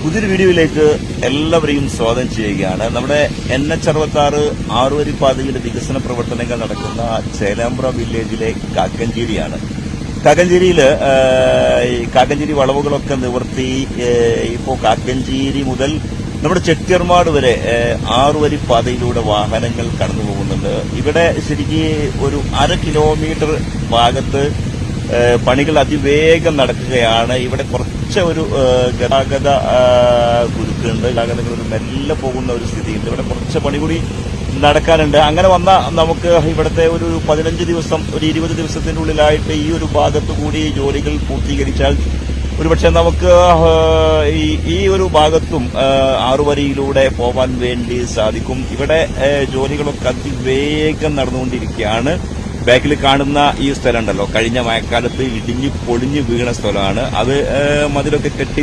പുതിയൊരു വീഡിയോയിലേക്ക് എല്ലാവരെയും സ്വാഗതം ചെയ്യുകയാണ്. നമ്മുടെ NH66 ആറുവരിപ്പാതയുടെ വികസന പ്രവർത്തനങ്ങൾ നടക്കുന്ന ചേലാമ്പ്ര വില്ലേജിലെ കാക്കഞ്ചേരിയാണ്. കാക്കഞ്ചേരിയില് കാക്കഞ്ചേരി വളവുകളൊക്കെ നിവർത്തി ഇപ്പോൾ കാക്കഞ്ചേരി മുതൽ നമ്മുടെ ചെട്ടിയർമാട് വരെ ആറുവരിപ്പാതയിലൂടെ വാഹനങ്ങൾ കടന്നു പോകുന്നുണ്ട്. ഇവിടെ ശരിക്കും ഒരു 1/2 കിലോമീറ്റർ ഭാഗത്ത് പണികൾ അതിവേഗം നടക്കുകയാണ്. ഇവിടെ കുറച്ച് ഒരു ഗതാഗത കുരുക്കുണ്ട്. ഗതാഗതങ്ങൾ ഒരു മെല്ലെ പോകുന്ന ഒരു സ്ഥിതിയുണ്ട്. ഇവിടെ കുറച്ച് പണി കൂടി നടക്കാനുണ്ട്. അങ്ങനെ വന്ന നമുക്ക് ഇവിടുത്തെ ഒരു 15 ദിവസം, ഒരു 20 ദിവസത്തിനുള്ളിലായിട്ട് ഈ ഒരു ഭാഗത്തു കൂടി ജോലികൾ പൂർത്തീകരിച്ചാൽ ഒരുപക്ഷെ നമുക്ക് ഈ ഒരു ഭാഗത്തും ആറുവരിയിലൂടെ പോവാൻ വേണ്ടി സാധിക്കും. ഇവിടെ ജോലികളൊക്കെ അതിവേഗം നടന്നുകൊണ്ടിരിക്കുകയാണ്. ബാക്കിൽ കാണുന്ന ഈ സ്ഥലം ഉണ്ടല്ലോ, കഴിഞ്ഞ മഴക്കാലത്ത് ഇടിഞ്ഞു പൊളിഞ്ഞു വീണ സ്ഥലമാണ്. അത് മതിലൊക്കെ കെട്ടി